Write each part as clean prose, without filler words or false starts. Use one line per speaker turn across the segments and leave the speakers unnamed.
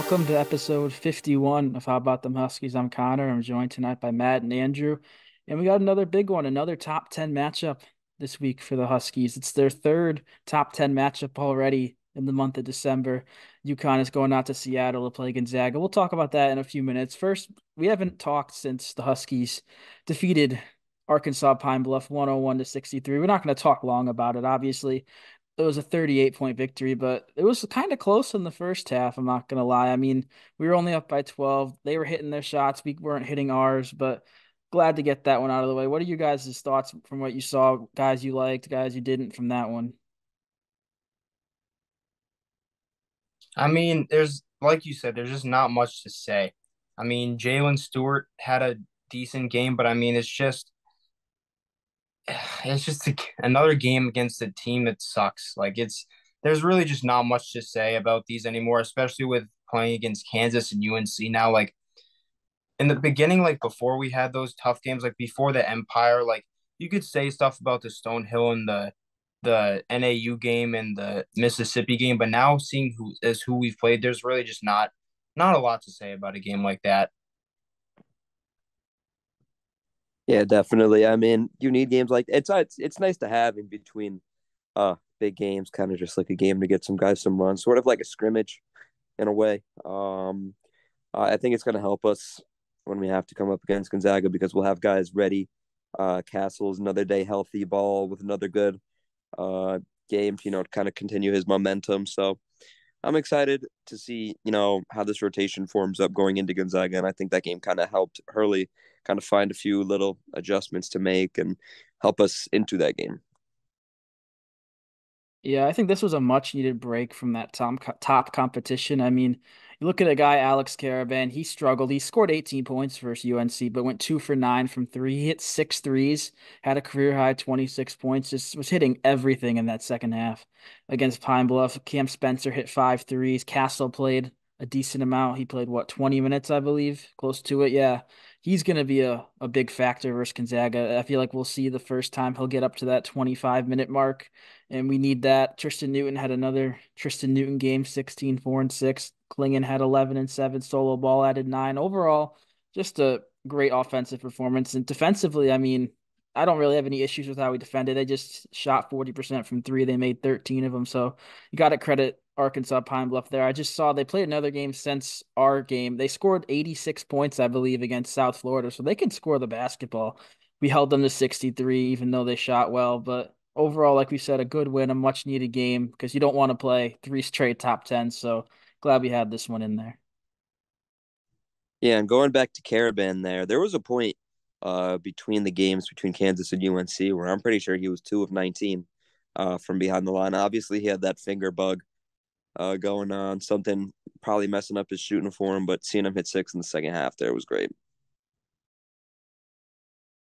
Welcome to episode 51 of How About Them Huskies. I'm Connor. I'm joined tonight by Matt and Andrew. And we got another big one, another top 10 matchup this week for the Huskies. It's their third top 10 matchup already in the month of December. UConn is going out to Seattle to play Gonzaga. We'll talk about that in a few minutes. First, we haven't talked since the Huskies defeated Arkansas-Pine Bluff 101 to 63. We're not going to talk long about it, obviously. It was a 38-point victory, but it was kind of close in the first half. I'm not gonna lie. I mean, we were only up by 12. They were hitting their shots. We weren't hitting ours, but glad to get that one out of the way. What are you guys' thoughts from what you saw? Guys you liked, guys you didn't from that one?
I mean, there's like you said, there's just not much to say. I mean, Jalen Stewart had a decent game, but I mean, it's just another game against a team that sucks. There's really just not much to say about these anymore, especially with playing against Kansas and UNC now. Like in the beginning, like before we had those tough games, like before the Empire, like you could say stuff about the Stonehill and the NAU game and the Mississippi game, but now seeing who we've played, there's really just not a lot to say about a game like that.
Yeah, definitely. I mean, you need games like it's nice to have in between big games, kind of just like a game to get some guys some runs, sort of like a scrimmage in a way. I think it's going to help us when we have to come up against Gonzaga because we'll have guys ready. Castle's another day healthy, Ball with another good uh game, to kind of continue his momentum. So I'm excited to see, how this rotation forms up going into Gonzaga. And I think that game kind of helped Hurley kind of find a few little adjustments to make and help us into that game.
Yeah, I think this was a much needed break from that top competition. I mean, you look at a guy, Alex Caravan, he struggled. He scored 18 points versus UNC, but went 2 for 9 from three. He hit six threes, had a career high 26 points, just was hitting everything in that second half against Pine Bluff. Cam Spencer hit five threes. Castle played a decent amount. He played what, 20 minutes, I believe, close to it. Yeah. He's going to be a big factor versus Gonzaga. I feel like we'll see the first time he'll get up to that 25-minute mark and we need that. Tristan Newton had another Tristan Newton game, 16, 4, and 6. Klingon had 11 and 7. Solo Ball added 9. Overall, just a great offensive performance. And defensively, I mean, I don't really have any issues with how we defended. They just shot 40% from three. They made 13 of them. So you got to credit Arkansas Pine Bluff there. I just saw they played another game since our game. They scored 86 points, I believe, against South Florida. So they can score the basketball. We held them to 63, even though they shot well. But overall, like we said, a good win, a much needed game because you don't want to play three straight top 10. So glad we had this one in there.
Yeah, and going back to Caravan there was a point between the games between Kansas and UNC where I'm pretty sure he was 2 of 19 from behind the line. Obviously, he had that finger bug going on, something probably messing up his shooting for him, but seeing him hit six in the second half there was great.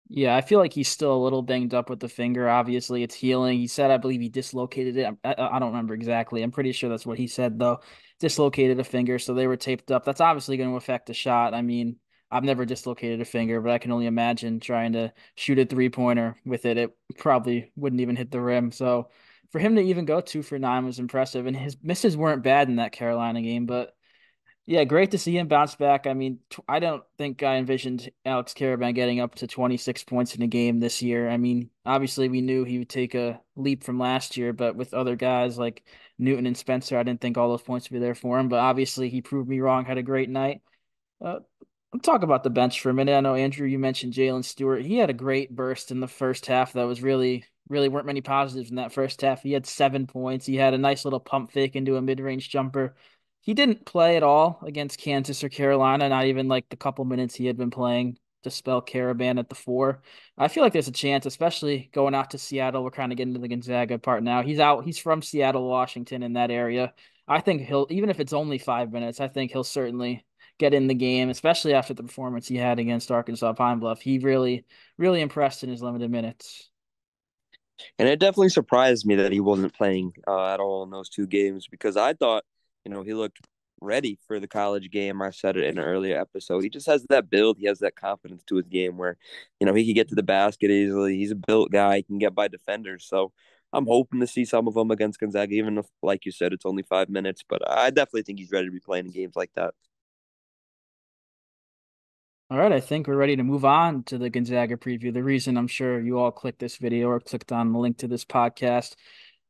Yeah, I feel like he's still a little banged up with the finger. Obviously, it's healing. He said, I believe he dislocated it. I don't remember exactly. I'm pretty sure that's what he said, though. Dislocated a finger, so they were taped up. That's obviously going to affect the shot. I mean, I've never dislocated a finger, but I can only imagine trying to shoot a three-pointer with it. It probably wouldn't even hit the rim. So for him to even go 2 for 9 was impressive, and his misses weren't bad in that Carolina game, but yeah, great to see him bounce back. I mean, I don't think I envisioned Alex Caravan getting up to 26 points in a game this year. I mean, obviously we knew he would take a leap from last year, but with other guys like Newton and Spencer, I didn't think all those points would be there for him. But obviously he proved me wrong, had a great night. Uh, I'll talk about the bench for a minute. I know Andrew, you mentioned Jalen Stewart. He had a great burst in the first half. That was really weren't many positives in that first half. He had 7 points. He had a nice little pump fake into a mid-range jumper. He didn't play at all against Kansas or Carolina, not even like the couple minutes he had been playing to spell Caravan at the four. I feel like there's a chance, especially going out to Seattle. We're kind of getting to the Gonzaga part now. He's out. He's from Seattle, Washington, in that area. I think he'll, even if it's only 5 minutes, I think he'll certainly get in the game, especially after the performance he had against Arkansas Pine Bluff. He really impressed in his limited minutes.
And it definitely surprised me that he wasn't playing at all in those two games because I thought, he looked ready for the college game. I said it in an earlier episode. He just has that build. He has that confidence to his game where, he can get to the basket easily. He's a built guy. He can get by defenders. So I'm hoping to see some of them against Gonzaga, even if, like you said, it's only 5 minutes. But I definitely think he's ready to be playing in games like that.
All right, I think we're ready to move on to the Gonzaga preview. The reason I'm sure you all clicked this video or clicked on the link to this podcast,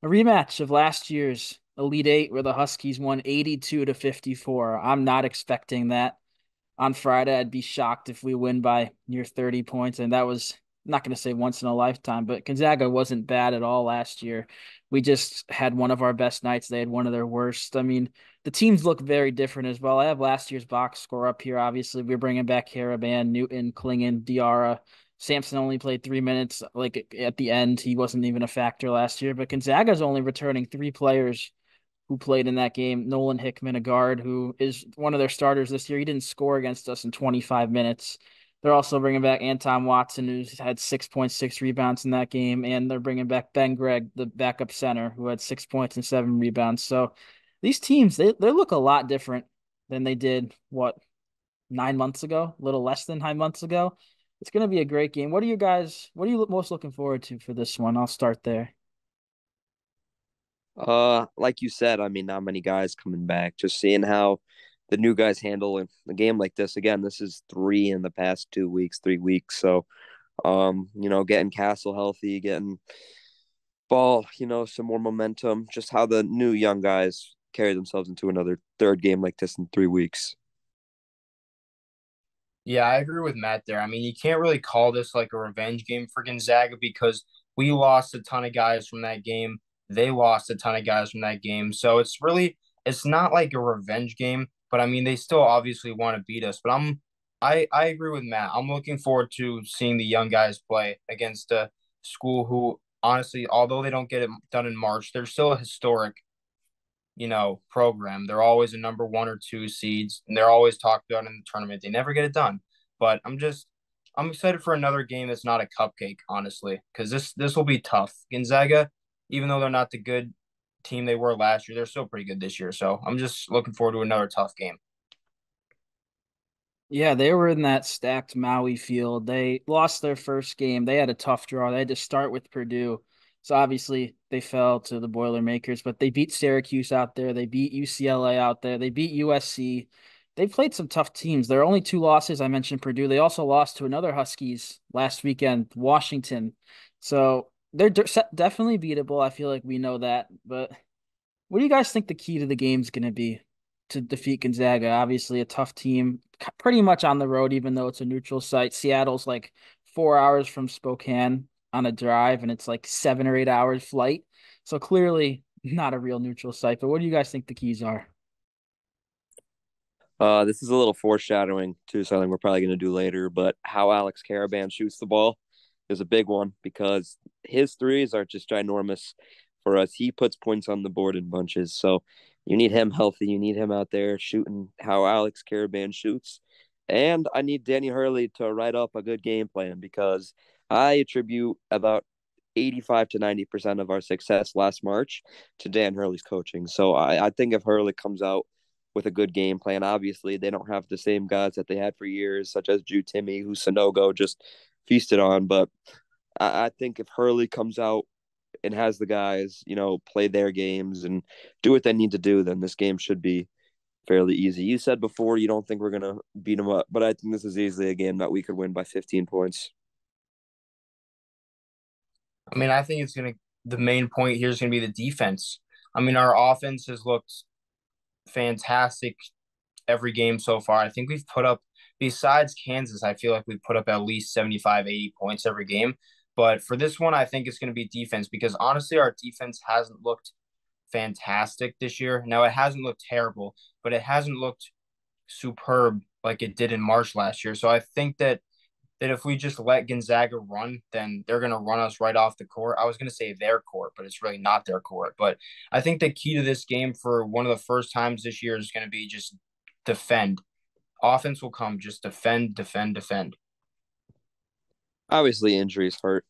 a rematch of last year's Elite Eight where the Huskies won 82 to 54. I'm not expecting that on Friday. I'd be shocked if we win by near 30 points. And that was, I'm not going to say once in a lifetime, but Gonzaga wasn't bad at all last year. We just had one of our best nights. They had one of their worst. I mean, the teams look very different as well. I have last year's box score up here. Obviously, we're bringing back Haraban, Newton, Klingon, Diarra. Samson only played 3 minutes. Like at the end, he wasn't even a factor last year. But Gonzaga's only returning three players who played in that game. Nolan Hickman, a guard, who is one of their starters this year. He didn't score against us in 25 minutes. They're also bringing back Anton Watson, who's had 6.6 rebounds in that game. And they're bringing back Ben Gregg, the backup center, who had 6 points and 7 rebounds. So these teams, they look a lot different than they did, 9 months ago? A little less than 9 months ago. It's going to be a great game. What are you most looking forward to for this one? I'll start there.
Like you said, I mean, not many guys coming back. Just seeing how the new guys handle a game like this. Again, this is three in the past 2 weeks, 3 weeks. So, getting Castle healthy, getting Ball, some more momentum. Just how the new young guys carry themselves into another third game like this in 3 weeks.
Yeah, I agree with Matt there. I mean, you can't really call this like a revenge game for Gonzaga because we lost a ton of guys from that game. They lost a ton of guys from that game. So it's not like a revenge game, but I mean they still obviously want to beat us. But I agree with Matt. I'm looking forward to seeing the young guys play against a school who honestly, although they don't get it done in March, they're still a historic program. They're always a number one or two seeds, and they're always talked about in the tournament. They never get it done. But I'm excited for another game that's not a cupcake, honestly, because this will be tough. Gonzaga, even though they're not the good team they were last year, they're still pretty good this year. So I'm just looking forward to another tough game.
Yeah, they were in that stacked Maui field. They lost their first game. They had a tough draw. They had to start with Purdue. So obviously they fell to the Boilermakers, but they beat Syracuse out there. They beat UCLA out there. They beat USC. They played some tough teams. Their only two losses, I mentioned Purdue. They also lost to another Huskies last weekend, Washington. So they're definitely beatable. I feel like we know that. But what do you guys think the key to the game is going to be to defeat Gonzaga? Obviously, a tough team, pretty much on the road, even though it's a neutral site. Seattle's like 4 hours from Spokane on a drive, and it's like 7 or 8 hours flight. So clearly not a real neutral site. But what do you guys think the keys are?
This is a little foreshadowing to something we're probably going to do later, but how Alex Caravan shoots the ball is a big one because his threes are just ginormous for us. He puts points on the board in bunches. So you need him healthy. You need him out there shooting how Alex Caravan shoots. And I need Danny Hurley to write up a good game plan because I attribute about 85 to 90% of our success last March to Dan Hurley's coaching. So I think if Hurley comes out with a good game plan, obviously they don't have the same guys that they had for years, such as Drew Timmy, who Sonogo just feasted on. But I think if Hurley comes out and has the guys, play their games and do what they need to do, then this game should be fairly easy. You said before you don't think we're gonna beat them up, but I think this is easily a game that we could win by 15 points.
I mean, I think the main point here is gonna be the defense. I mean, our offense has looked fantastic every game so far. I think we've put up, besides Kansas, I feel like we've put up at least 75, 80 points every game. But for this one, I think it's going to be defense because honestly, our defense hasn't looked fantastic this year. Now, it hasn't looked terrible, but it hasn't looked superb like it did in March last year. So I think that if we just let Gonzaga run, then they're going to run us right off the court. I was going to say their court, but it's really not their court. But I think the key to this game for one of the first times this year is going to be just defend. Offense will come, just defend, defend, defend.
Obviously, injuries hurt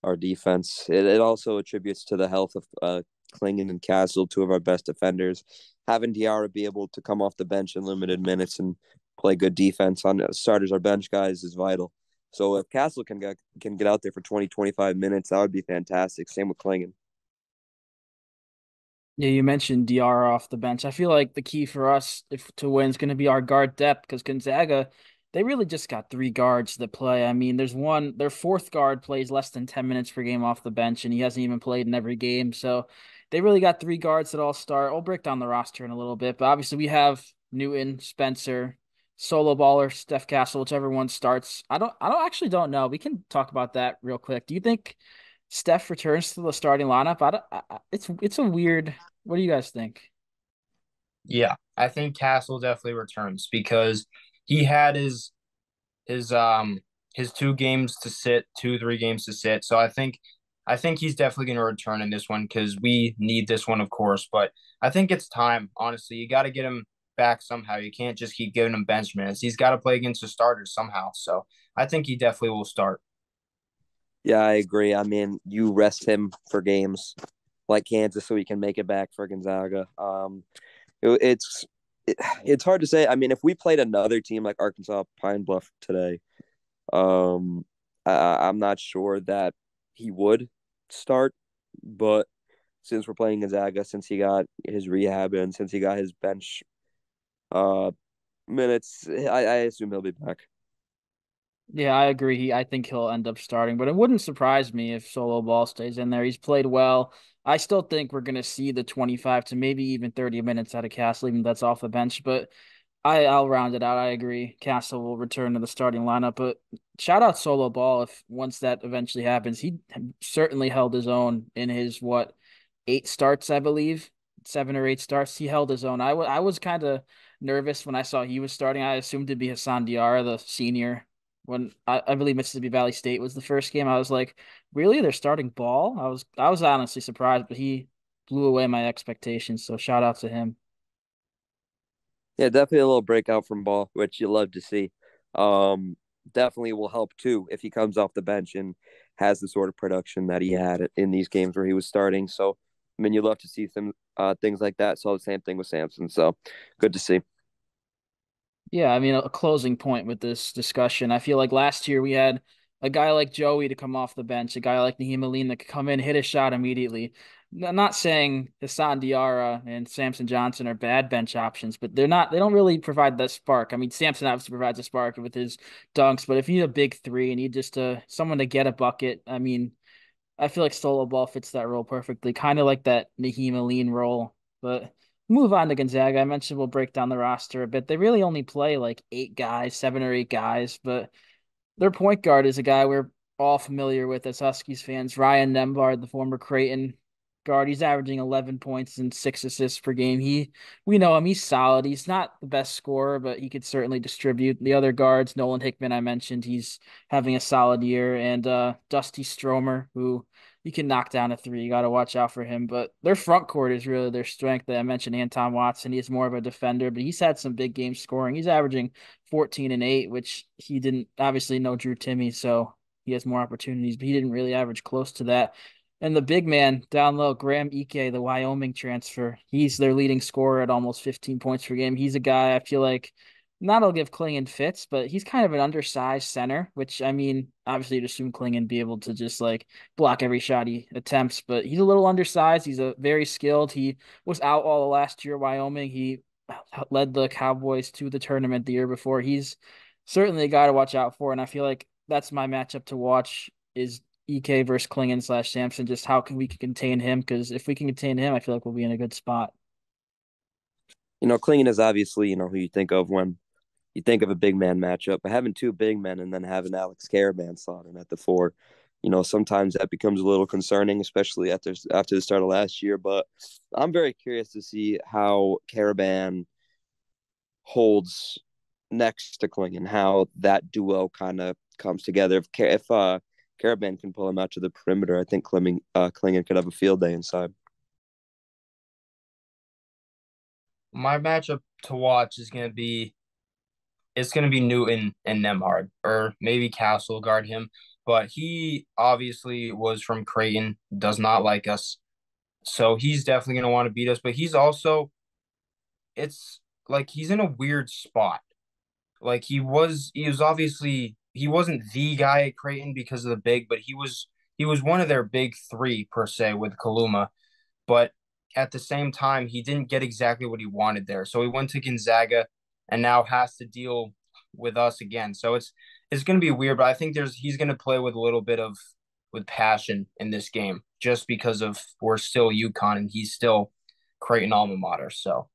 our defense. It also attributes to the health of Klingon and Castle, two of our best defenders. Having Diarra be able to come off the bench in limited minutes and play good defense on starters or bench guys is vital. So if Castle can get out there for 20, 25 minutes, that would be fantastic. Same with Klingon.
Yeah, you mentioned DR off the bench. I feel like the key for us if to win is going to be our guard depth because Gonzaga, they really just got three guards that play. I mean, their fourth guard plays less than 10 minutes per game off the bench, and he hasn't even played in every game. So they really got three guards that all start. I'll break down the roster in a little bit, but obviously we have Newton, Spencer, solo baller, Steph Castle, whichever one starts. I don't actually don't know. We can talk about that real quick. Do you think Steph returns to the starting lineup? It's a weird. What do you guys think?
Yeah, I think Castle definitely returns because he had his his 2 games to sit, 3 games to sit. So I think he's definitely going to return in this one because we need this one, of course. But I think it's time. Honestly, you got to get him back somehow. You can't just keep giving him bench minutes. He's got to play against the starters somehow. So I think he definitely will start.
Yeah, I agree. I mean, you rest him for games like Kansas so he can make it back for Gonzaga. It, it's it's hard to say. I mean, if we played another team like Arkansas-Pine Bluff today, um, I'm not sure that he would start. But since we're playing Gonzaga, since he got his rehab and since he got his bench uh minutes, I assume he'll be back.
Yeah, I agree. I think he'll end up starting, but it wouldn't surprise me if Solo Ball stays in there. He's played well. I still think we're going to see the 25 to maybe even 30 minutes out of Castle, even that's off the bench. But I'll round it out. I agree. Castle will return to the starting lineup, but shout out Solo Ball if once that eventually happens. He certainly held his own in his what 8 starts, I believe, 7 or 8 starts. He held his own. I was kind of nervous when I saw he was starting. I assumed it'd be Hassan Diarra, the senior. When I believe Mississippi Valley State was the first game, I was like, really? They're starting Ball? I was honestly surprised, but he blew away my expectations. So shout out to him.
Yeah, definitely a little breakout from Ball, which you love to see. Um, Definitely will help too if he comes off the bench and has the sort of production that he had in these games where he was starting. So, I mean, you love to see some things like that. So the same thing with Samson. So good to see.
Yeah, I mean, a closing point with this discussion. I feel like last year we had a guy like Joey to come off the bench, a guy like Nahim Aline that could come in, hit a shot immediately. I'm not saying Hassan Diarra and Samson Johnson are bad bench options, but they don't really provide that spark. I mean, Samson obviously provides a spark with his dunks, but if you need a big three and you need just someone to get a bucket, I mean, I feel like Solo Ball fits that role perfectly, kind of like that Nahim Aline role. But move on to Gonzaga. I mentioned we'll break down the roster a bit. They really only play like 8 guys, 7 or 8 guys, but their point guard is a guy we're all familiar with as Huskies fans, Ryan Nembhard, the former Creighton guard. He's averaging 11 points and 6 assists per game. We know him. He's solid. He's not the best scorer, but he could certainly distribute. The other guards, Nolan Hickman, I mentioned, he's having a solid year, and Dusty Stromer, who you can knock down a three. You got to watch out for him. But their front court is really their strength. I mentioned Anton Watson. He's more of a defender, but he's had some big games scoring. He's averaging 14 and 8, which he didn't obviously know Drew Timmy, so he has more opportunities, but he didn't really average close to that. And the big man down low, Graham Ike, the Wyoming transfer, he's their leading scorer at almost 15 points per game. He's a guy I feel like not I'll give Klingon fits, but he's kind of an undersized center, which I mean, obviously you'd assume Klingon be able to just like block every shot he attempts, but he's a little undersized. He's a very skilled. He was out all the last year, Wyoming. He led the Cowboys to the tournament the year before. He's certainly a guy to watch out for, and I feel like that's my matchup to watch is EK versus Klingon slash Samson. Just how can we contain him? Because if we can contain him, I feel like we'll be in a good spot.
Klingon is obviously who you think of when you think of a big man matchup, but having two big men and then having Alex Caravan slotting at the four, sometimes that becomes a little concerning, especially after the start of last year. But I'm very curious to see how Caravan holds next to Klingon, how that duo kind of comes together. If Caravan can pull him out to the perimeter, I think Klingon could have a field day inside.
My matchup to watch is going to be Newton and Nemhard, or maybe Castle guard him. But he obviously was from Creighton, does not like us. So he's definitely going to want to beat us. But it's like he's in a weird spot. Like he was obviously, he wasn't the guy at Creighton because of the big, but he was one of their big three per se with Kaluma. But at the same time, he didn't get exactly what he wanted there. So he went to Gonzaga and now has to deal with us again. So it's going to be weird, but I think he's going to play with a little bit of with passion in this game just because of we're still UConn and he's still Creighton alma mater. So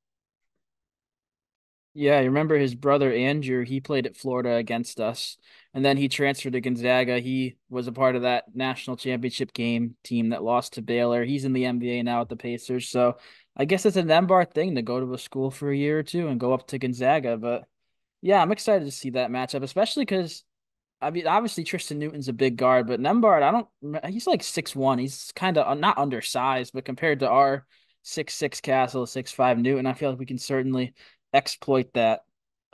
Yeah, I remember his brother Andrew, he played at Florida against us, and then he transferred to Gonzaga. He was a part of that national championship game team that lost to Baylor. He's in the NBA now at the Pacers. So I guess it's an MBAR thing to go to a school for a year or two and go up to Gonzaga. But yeah, I'm excited to see that matchup, especially because I mean, obviously Tristan Newton's a big guard, but Nembhard, he's like 6'1". He's kind of not undersized, but compared to our 6'6" Castle, 6'5" Newton, I feel like we can certainly exploit that.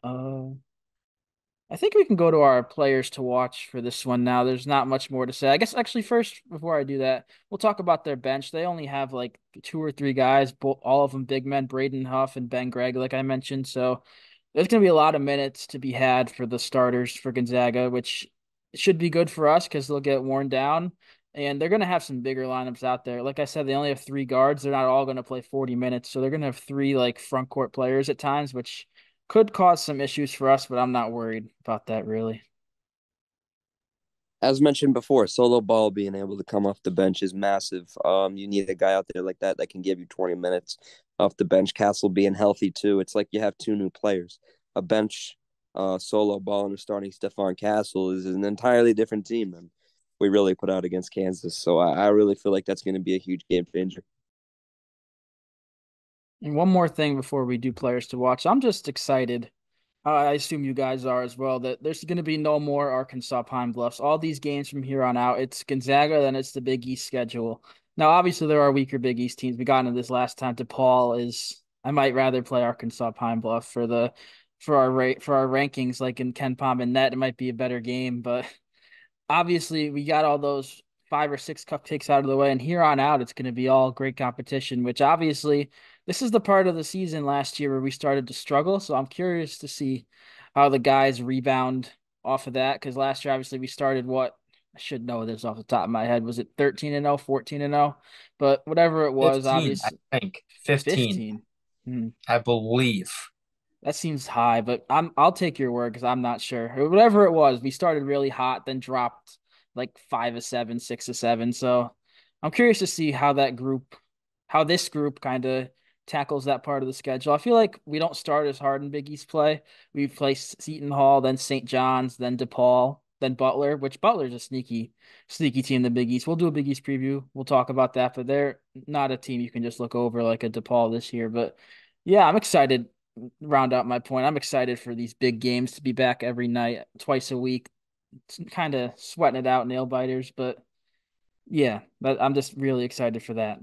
Uh, I think we can go to our players to watch for this one now. There's not much more to say. I guess actually first, before I do that, we'll talk about their bench. They only have like two or three guys, all of them big men, Braden Huff and Ben Gregg, like I mentioned. So there's going to be a lot of minutes to be had for the starters for Gonzaga, which should be good for us because they'll get worn down. And they're going to have some bigger lineups out there. Like I said, they only have three guards. They're not all going to play 40 minutes. So they're going to have three like front court players at times, which could cause some issues for us, but I'm not worried about that really.
As mentioned before, solo ball being able to come off the bench is massive. You need a guy out there like that that can give you 20 minutes off the bench. Castle being healthy too. It's like you have two new players. A bench solo ball and a starting Stephon Castle is an entirely different team than we really put out against Kansas. So I really feel like that's going to be a huge game changer.
And one more thing before we do players to watch. I'm just excited. I assume you guys are as well, that there's going to be no more Arkansas-Pine Bluffs. All these games from here on out, it's Gonzaga, then it's the Big East schedule. Now, obviously, there are weaker Big East teams. We got into this last time. DePaul is. I might rather play Arkansas-Pine Bluff for our rankings, like in Ken Pom and net. It might be a better game, but obviously we got all those five or six cupcakes out of the way, and here on out it's going to be all great competition, which obviously this is the part of the season last year where we started to struggle. So I'm curious to see how the guys rebound off of that, because last year obviously we started what I should know this off the top of my head. Was it 13-0, 14-0? But whatever it was,
15, I
obviously
think 15,
15. Hmm.
I believe.
That seems high, but I'll take your word because I'm not sure. Whatever it was, we started really hot, then dropped like 5-7, 6-7. So I'm curious to see how this group kind of tackles that part of the schedule. I feel like we don't start as hard in Big East play. We play Seton Hall, then St. John's, then DePaul, then Butler, which Butler's a sneaky team in the Big East. We'll do a Big East preview. We'll talk about that, but they're not a team you can just look over like a DePaul this year. But yeah, I'm excited. Round out my point. I'm excited for these big games to be back every night, twice a week. Kind of sweating it out, nail biters, but yeah, I'm just really excited for that.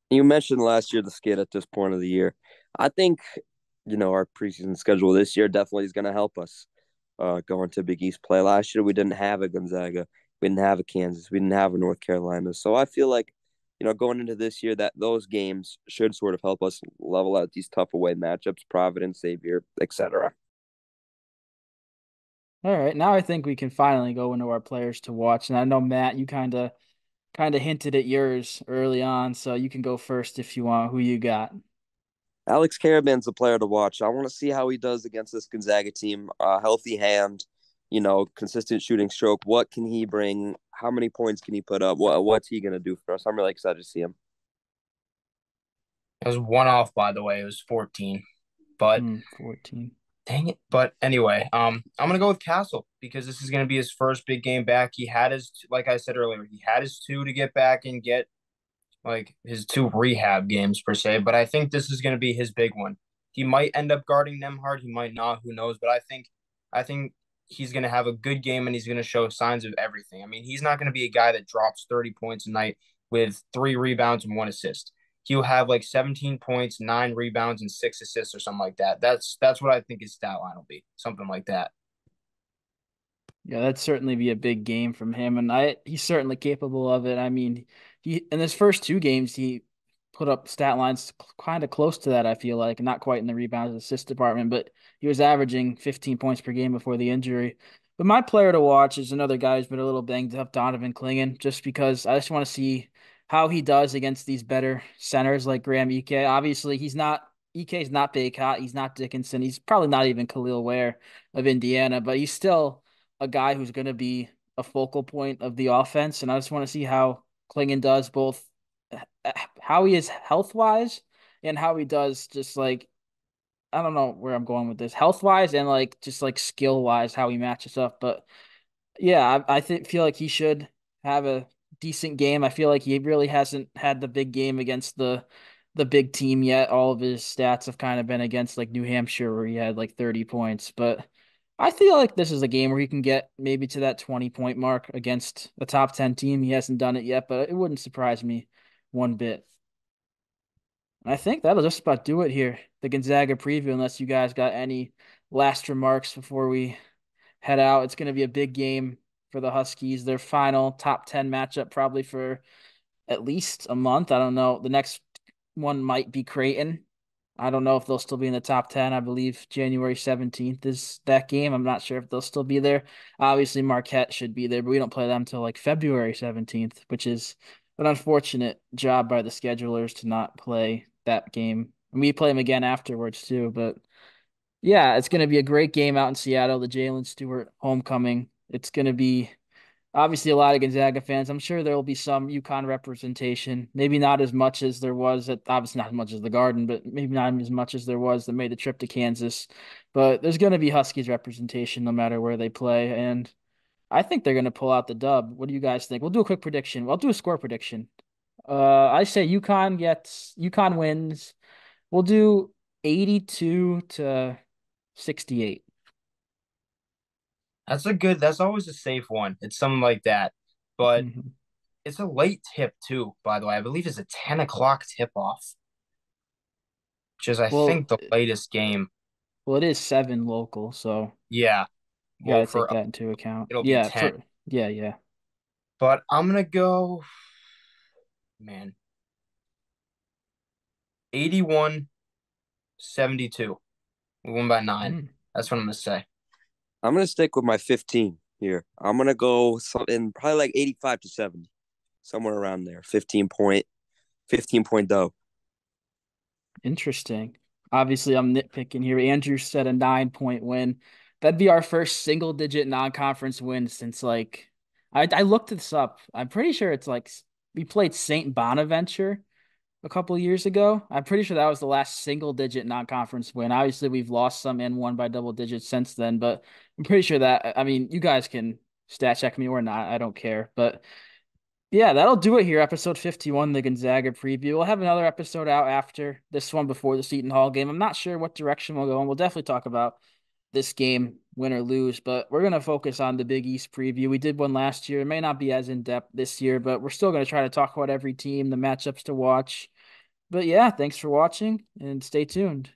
You mentioned last year the skid at this point of the year. I think our preseason schedule this year definitely is going to help us going to Big East play. Last year we didn't have a Gonzaga, we didn't have a Kansas, we didn't have a North Carolina. So I feel like going into this year that those games should sort of help us level out these tough away matchups, Providence, Xavier, etc.
All right, now I think we can finally go into our players to watch. And I know Matt, you kind of hinted at yours early on, so you can go first if you want. Who you got?
Alex Caravan's a player to watch. I want to see how he does against this Gonzaga team. Healthy hand, consistent shooting stroke. What can he bring? How many points can he put up? What's he gonna do for us? I'm really excited to see him.
It was one off, by the way. It was 14. But
14.
dang it. But anyway, I'm gonna go with Castle because this is gonna be his first big game back. He had his, like I said earlier, he had his two to get back and get like his two rehab games per se. But I think this is gonna be his big one. He might end up guarding them hard. He might not. Who knows? But I think he's gonna have a good game and he's gonna show signs of everything. I mean, he's not gonna be a guy that drops 30 points a night with 3 rebounds and 1 assist. He'll have like 17 points, 9 rebounds, and 6 assists or something like that. That's what I think his stat line will be. Something like that.
Yeah, that'd certainly be a big game from him, and he's certainly capable of it. I mean, he in his first two games he put up stat lines kind of close to that. I feel like not quite in the rebounds and assist department, but he was averaging 15 points per game before the injury. But my player to watch is another guy who's been a little banged up, Donovan Clingan, just because I just want to see how he does against these better centers like Graham Ike. Obviously, Ike's not Baycott, he's not Dickinson, he's probably not even Khalil Ware of Indiana, but he's still a guy who's going to be a focal point of the offense. And I just want to see how Klingon does both how he is health wise and how he does just like I don't know where I'm going with this health wise and like just like skill wise how he matches up. But yeah, I think feel like he should have a decent game. I feel like he really hasn't had the big game against the big team yet. All of his stats have kind of been against like New Hampshire where he had like 30 points. But I feel like this is a game where he can get maybe to that 20-point mark against a top 10 team. He hasn't done it yet, but it wouldn't surprise me one bit. I think that'll just about do it here. The Gonzaga preview, unless you guys got any last remarks before we head out. It's going to be a big game for the Huskies. Their final top 10 matchup, probably for at least a month. I don't know. The next one might be Creighton. I don't know if they'll still be in the top 10. I believe January 17th is that game. I'm not sure if they'll still be there. Obviously, Marquette should be there, but we don't play them until like February 17th, which is an unfortunate job by the schedulers to not play that game. And we play them again afterwards, too. But yeah, it's going to be a great game out in Seattle, the Jalen Stewart homecoming. It's going to be obviously a lot of Gonzaga fans. I'm sure there will be some UConn representation. Maybe not as much as there was at obviously not as much as the Garden, but maybe not as much as there was that made the trip to Kansas. But there's going to be Huskies representation no matter where they play, and I think they're going to pull out the dub. What do you guys think? We'll do a quick prediction. I'll do a score prediction. I say UConn wins. We'll do 82 to 68.
That's always a safe one. It's something like that. But
Mhm.
it's a late tip too, by the way. I believe it's a 10 o'clock tip off, which is I
Well,
think the latest game.
well, it is 7 local, so
Yeah.
you got
Well,
to take
for
that into account.
it'll be
Yeah,
10.
yeah.
But I'm gonna go, man, 81-72. We won by 9.
Mm.
That's what I'm gonna say.
I'm gonna stick with my 15 here. I'm gonna go something probably like 85 to 70, somewhere around there. 15 point though.
Interesting. Obviously, I'm nitpicking here. Andrew said a 9-point win. That'd be our first single digit non-conference win since like I looked this up. I'm pretty sure it's like we played St. Bonaventure a couple of years ago. I'm pretty sure that was the last single digit non-conference win. Obviously, we've lost some and won by double digits since then, but I'm pretty sure that I mean, you guys can stat check me or not. I don't care. But yeah, that'll do it here. Episode 51, the Gonzaga preview. We'll have another episode out after this one before the Seton Hall game. I'm not sure what direction we'll go, and we'll definitely talk about this game, win or lose, but we're going to focus on the Big East preview. We did one last year. It may not be as in depth this year, but we're still going to try to talk about every team, the matchups to watch. But yeah, thanks for watching and stay tuned.